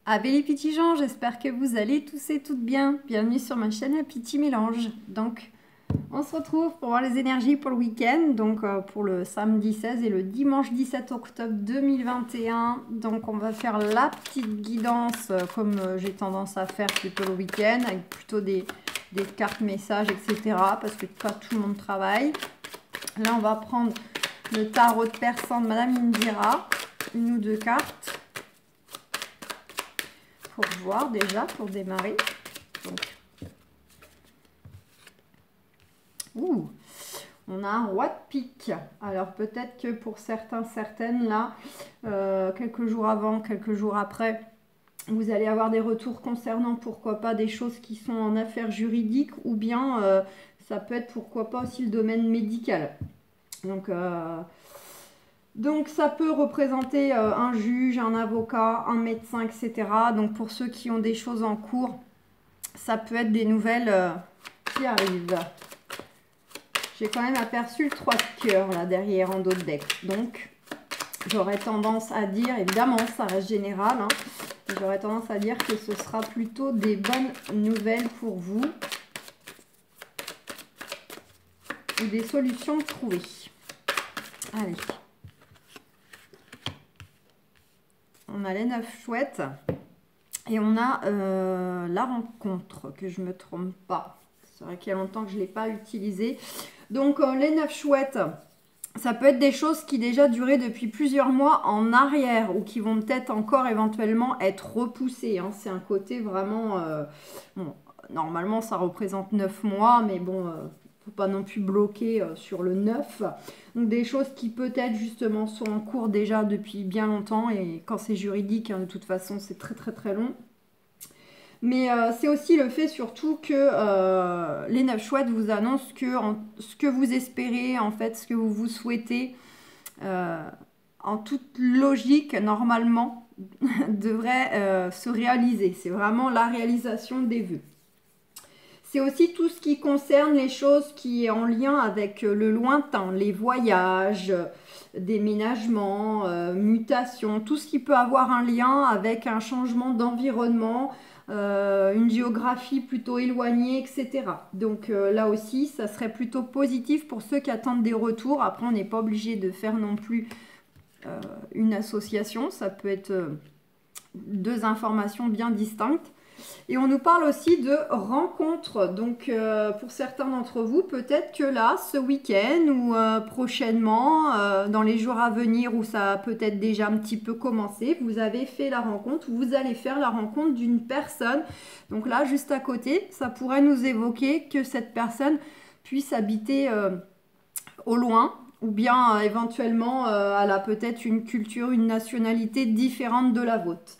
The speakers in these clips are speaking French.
Ave les petits gens, j'espère que vous allez tous et toutes bien. Bienvenue sur ma chaîne Petit Mélange. Donc, on se retrouve pour voir les énergies pour le week-end, donc pour le samedi 16 et le dimanche 17 octobre 2021. Donc, on va faire la petite guidance comme j'ai tendance à faire plutôt le week-end, avec plutôt des cartes messages, etc. Parce que pas tout le monde travaille. Là, on va prendre le tarot de persan de Madame Indira, une ou deux cartes. Pour voir déjà, pour démarrer. Donc. Ouh, on a un roi de pique. Alors peut-être que pour certains, certaines, là, quelques jours avant, quelques jours après, vous allez avoir des retours concernant, pourquoi pas, des choses qui sont en affaires juridiques, ou bien ça peut être, pourquoi pas, aussi le domaine médical. Donc ça peut représenter un juge, un avocat, un médecin, etc. Donc pour ceux qui ont des choses en cours, ça peut être des nouvelles qui arrivent. J'ai quand même aperçu le 3 de cœur là derrière en dos de deck. Donc j'aurais tendance à dire, évidemment ça reste général, hein, j'aurais tendance à dire que ce sera plutôt des bonnes nouvelles pour vous. Ou des solutions trouvées. Allez. On a les 9 chouettes et on a la rencontre, que je ne me trompe pas. C'est vrai qu'il y a longtemps que je ne l'ai pas utilisé. Donc les 9 chouettes, ça peut être des choses qui déjà duraient depuis plusieurs mois en arrière ou qui vont peut-être encore éventuellement être repoussées. Hein. C'est un côté vraiment... bon, normalement, ça représente 9 mois, mais bon... faut pas non plus bloquer sur le 9. Donc des choses qui peut-être justement sont en cours déjà depuis bien longtemps et quand c'est juridique, hein, de toute façon, c'est très très très long. Mais c'est aussi le fait surtout que les 9 chouettes vous annoncent que ce que vous espérez, en fait, ce que vous souhaitez, en toute logique, normalement, devrait se réaliser. C'est vraiment la réalisation des vœux. C'est aussi tout ce qui concerne les choses qui est en lien avec le lointain, les voyages, déménagements, mutations, tout ce qui peut avoir un lien avec un changement d'environnement, une géographie plutôt éloignée, etc. Donc là aussi, ça serait plutôt positif pour ceux qui attendent des retours. Après, on n'est pas obligé de faire non plus une association. Ça peut être deux informations bien distinctes. Et on nous parle aussi de rencontres. Donc, pour certains d'entre vous, peut-être que là, ce week-end ou prochainement, dans les jours à venir où ça a peut-être déjà un petit peu commencé, vous avez fait la rencontre, vous allez faire la rencontre d'une personne. Donc là, juste à côté, ça pourrait nous évoquer que cette personne puisse habiter au loin. Ou bien éventuellement, elle a peut-être une culture, une nationalité différente de la vôtre.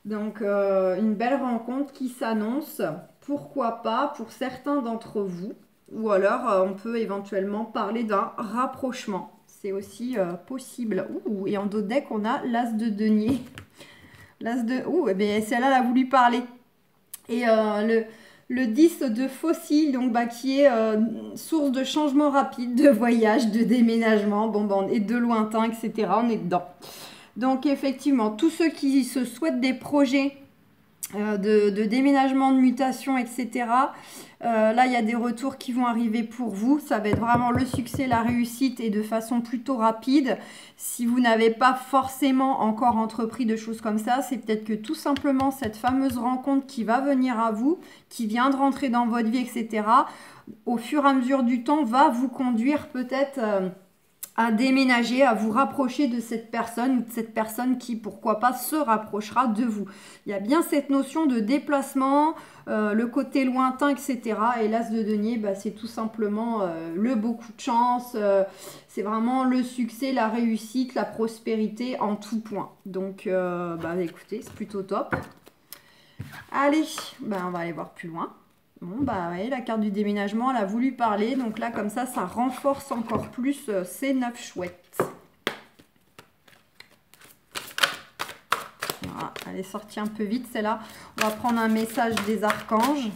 Donc, une belle rencontre qui s'annonce, pourquoi pas pour certains d'entre vous. Ou alors, on peut éventuellement parler d'un rapprochement. C'est aussi possible. Ouh, et en dos de deck, on a l'as de denier. L'as de... Ouh, et bien celle-là, elle a voulu parler. Et le 10 de fossile, donc, qui est source de changement rapide, de voyage, de déménagement, bon, et de lointain, etc. On est dedans. Donc effectivement, tous ceux qui se souhaitent des projets de déménagement, de mutation, etc. Là, il y a des retours qui vont arriver pour vous. Ça va être vraiment le succès, la réussite et de façon plutôt rapide. Si vous n'avez pas forcément encore entrepris de choses comme ça, c'est peut-être que tout simplement cette fameuse rencontre qui va venir à vous, qui vient de rentrer dans votre vie, etc., au fur et à mesure du temps, va vous conduire peut-être... à déménager, à vous rapprocher de cette personne ou de cette personne qui, pourquoi pas, se rapprochera de vous. Il y a bien cette notion de déplacement, le côté lointain, etc. Et l'as de denier, c'est tout simplement le beaucoup de chance, c'est vraiment le succès, la réussite, la prospérité en tout point. Donc, écoutez, c'est plutôt top. Allez, on va aller voir plus loin. Bon, ouais, la carte du déménagement, elle a voulu parler. Donc là, comme ça renforce encore plus ces 9 chouettes. Voilà, elle est sortie un peu vite, celle-là. On va prendre un message des archanges.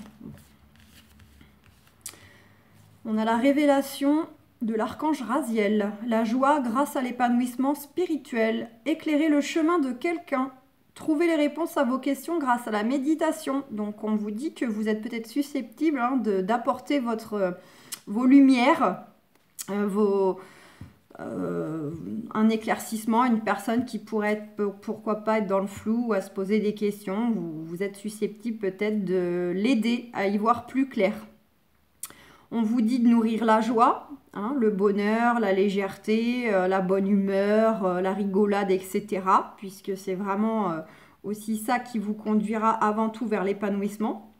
On a la révélation de l'archange Raziel. La joie grâce à l'épanouissement spirituel. Éclairer le chemin de quelqu'un trouver les réponses à vos questions grâce à la méditation. Donc on vous dit que vous êtes peut-être susceptible hein, d'apporter vos lumières, un éclaircissement, une personne qui pourrait être, pourquoi pas être dans le flou ou à se poser des questions. Vous êtes susceptible peut-être de l'aider à y voir plus clair. On vous dit de nourrir la joie, hein, le bonheur, la légèreté, la bonne humeur, la rigolade, etc. Puisque c'est vraiment aussi ça qui vous conduira avant tout vers l'épanouissement.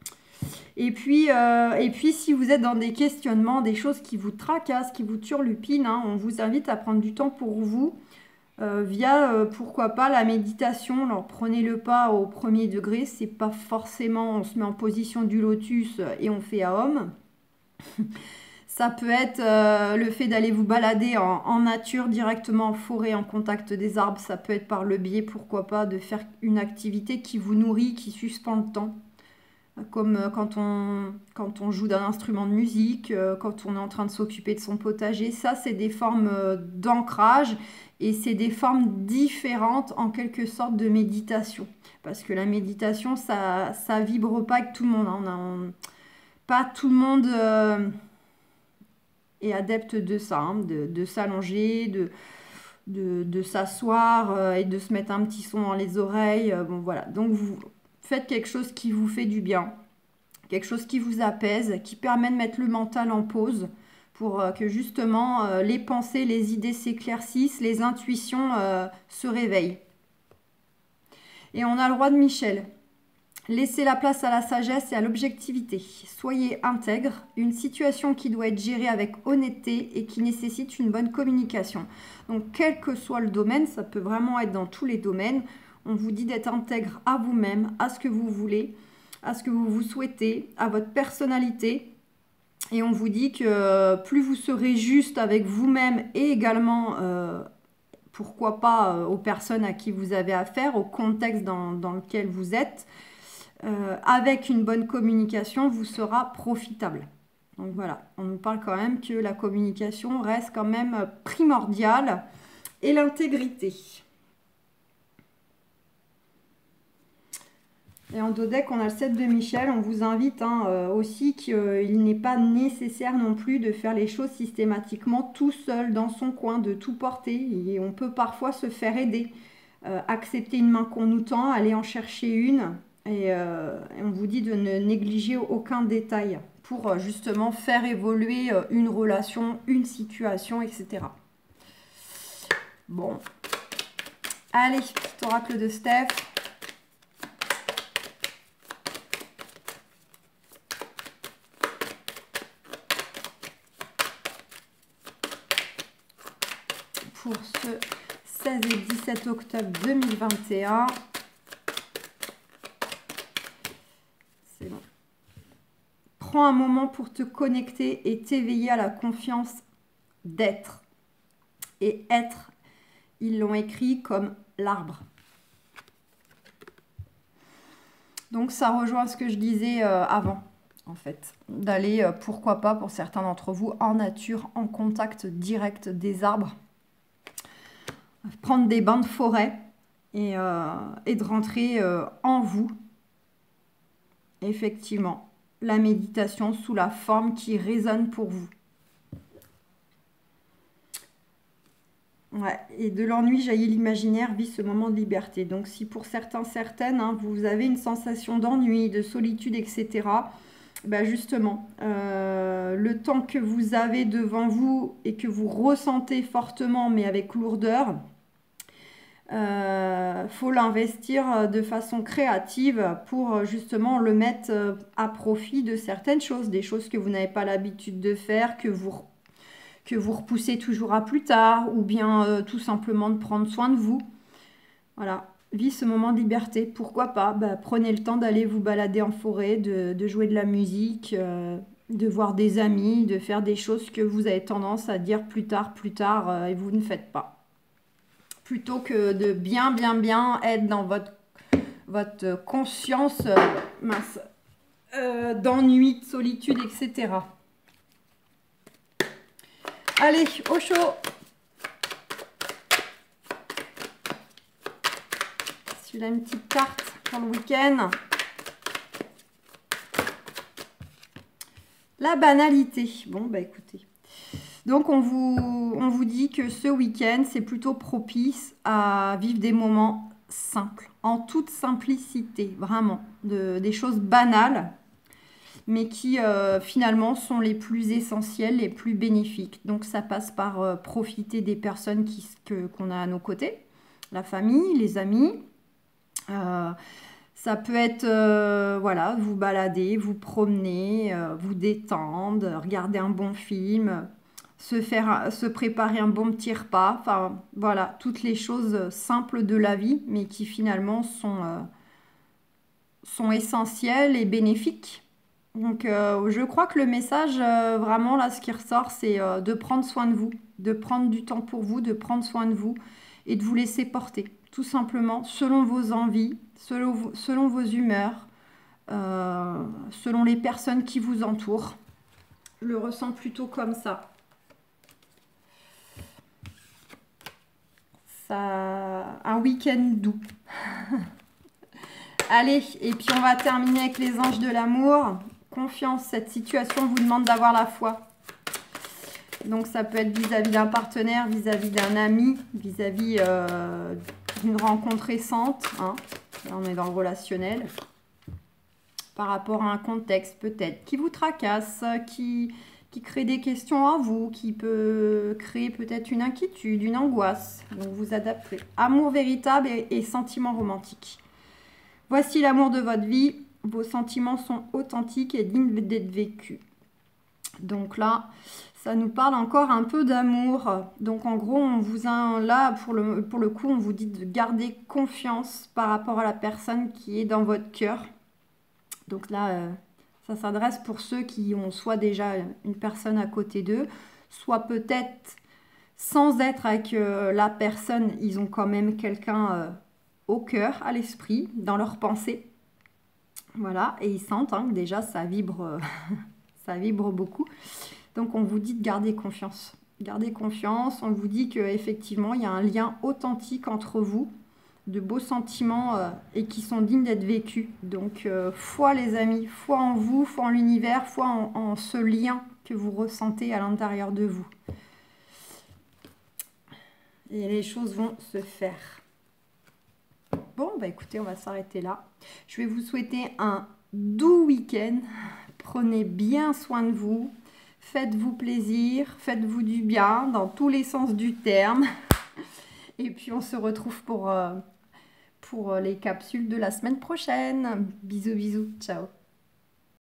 Et puis, si vous êtes dans des questionnements, des choses qui vous tracassent, qui vous turlupinent, hein, on vous invite à prendre du temps pour vous via, pourquoi pas, la méditation. Alors, prenez le pas au premier degré. C'est pas forcément, on se met en position du lotus et on fait à homme. Ça peut être le fait d'aller vous balader en nature, directement en forêt, en contact des arbres. Ça peut être par le biais, pourquoi pas, de faire une activité qui vous nourrit, qui suspend le temps. Comme quand on joue d'un instrument de musique, quand on est en train de s'occuper de son potager. Ça, c'est des formes d'ancrage et c'est des formes différentes en quelque sorte de méditation. Parce que la méditation, ça vibre pas avec tout le monde. Hein. Pas tout le monde est adepte de ça, hein, de s'allonger, de s'asseoir et de se mettre un petit son dans les oreilles. Bon, voilà. Donc, vous faites quelque chose qui vous fait du bien, quelque chose qui vous apaise, qui permet de mettre le mental en pause pour que justement les pensées, les idées s'éclaircissent, les intuitions se réveillent. Et on a le roi de Michel. Laissez la place à la sagesse et à l'objectivité. Soyez intègre, une situation qui doit être gérée avec honnêteté et qui nécessite une bonne communication. Donc quel que soit le domaine, ça peut vraiment être dans tous les domaines, on vous dit d'être intègre à vous-même, à ce que vous voulez, à ce que vous souhaitez, à votre personnalité. Et on vous dit que plus vous serez juste avec vous-même et également, pourquoi pas, aux personnes à qui vous avez affaire, au contexte dans lequel vous êtes, avec une bonne communication, vous sera profitable. Donc voilà, on nous parle quand même que la communication reste quand même primordiale et l'intégrité. Et en dos deck, on a le 7 de Michel. On vous invite aussi qu'il n'est pas nécessaire non plus de faire les choses systématiquement tout seul dans son coin, de tout porter. Et on peut parfois se faire aider, accepter une main qu'on nous tend, aller en chercher une. Et on vous dit de ne négliger aucun détail pour justement faire évoluer une relation, une situation, etc. Bon. Allez, petit oracle de Steph. Pour ce 16 et 17 octobre 2021. C'est bon. Prends un moment pour te connecter et t'éveiller à la confiance d'être. Et être, ils l'ont écrit comme l'arbre. Donc ça rejoint ce que je disais avant, en fait. D'aller, pourquoi pas, pour certains d'entre vous, en nature, en contact direct des arbres. Prendre des bains de forêt et de rentrer en vous. Effectivement, la méditation sous la forme qui résonne pour vous. Ouais, et de l'ennui jaillit l'imaginaire, vit ce moment de liberté. Donc si pour certains, certaines, hein, vous avez une sensation d'ennui, de solitude, etc., ben justement, le temps que vous avez devant vous et que vous ressentez fortement, mais avec lourdeur, faut l'investir de façon créative pour justement le mettre à profit de certaines choses, des choses que vous n'avez pas l'habitude de faire, que vous repoussez toujours à plus tard, ou bien tout simplement de prendre soin de vous. Voilà, vis ce moment de liberté, pourquoi pas, prenez le temps d'aller vous balader en forêt, de jouer de la musique, de voir des amis, de faire des choses que vous avez tendance à dire plus tard, et vous ne faites pas. Plutôt que de bien être dans votre conscience d'ennui, de solitude, etc. Allez, au chaud! j'ai là une petite carte pour le week-end. La banalité. Bon, bah écoutez. Donc, on vous dit que ce week-end, c'est plutôt propice à vivre des moments simples, en toute simplicité, vraiment. Des choses banales, mais qui finalement sont les plus essentielles, les plus bénéfiques. Donc, ça passe par profiter des personnes qu'on a à nos côtés, la famille, les amis. Ça peut être, voilà, vous balader, vous promener, vous détendre, regarder un bon film, se préparer un bon petit repas. Enfin, voilà, toutes les choses simples de la vie, mais qui finalement sont essentielles et bénéfiques. Donc, je crois que le message, vraiment, là, ce qui ressort, c'est de prendre soin de vous, de prendre du temps pour vous, de prendre soin de vous et de vous laisser porter, tout simplement, selon vos envies, selon vos humeurs, selon les personnes qui vous entourent. Je le ressens plutôt comme ça. Un week-end doux. Allez, et puis on va terminer avec les anges de l'amour. Confiance, cette situation vous demande d'avoir la foi. Donc ça peut être vis-à-vis d'un partenaire, vis-à-vis d'un ami, vis-à-vis d'une rencontre récente. Hein. Là, on est dans le relationnel. Par rapport à un contexte peut-être qui vous tracasse, qui crée des questions à vous, qui peut créer peut-être une inquiétude, une angoisse. Donc vous adaptez. Amour véritable et sentiments romantiques. Voici l'amour de votre vie. Vos sentiments sont authentiques et dignes d'être vécus. Donc là, ça nous parle encore un peu d'amour. Donc en gros, on vous a là, pour le coup, on vous dit de garder confiance par rapport à la personne qui est dans votre cœur. Donc là, ça s'adresse pour ceux qui ont soit déjà une personne à côté d'eux, soit peut-être sans être avec la personne, ils ont quand même quelqu'un au cœur, à l'esprit, dans leurs pensées. Voilà, et ils sentent que déjà ça vibre, ça vibre beaucoup. Donc on vous dit de garder confiance. Gardez confiance, on vous dit qu'effectivement il y a un lien authentique entre vous, de beaux sentiments et qui sont dignes d'être vécus. Donc foi les amis, foi en vous, foi en l'univers, foi en ce lien que vous ressentez à l'intérieur de vous. Et les choses vont se faire. Bon, bah écoutez, on va s'arrêter là. Je vais vous souhaiter un doux week-end. Prenez bien soin de vous. Faites-vous plaisir. Faites-vous du bien dans tous les sens du terme. Et puis, on se retrouve pour les capsules de la semaine prochaine. Bisous, bisous. Ciao.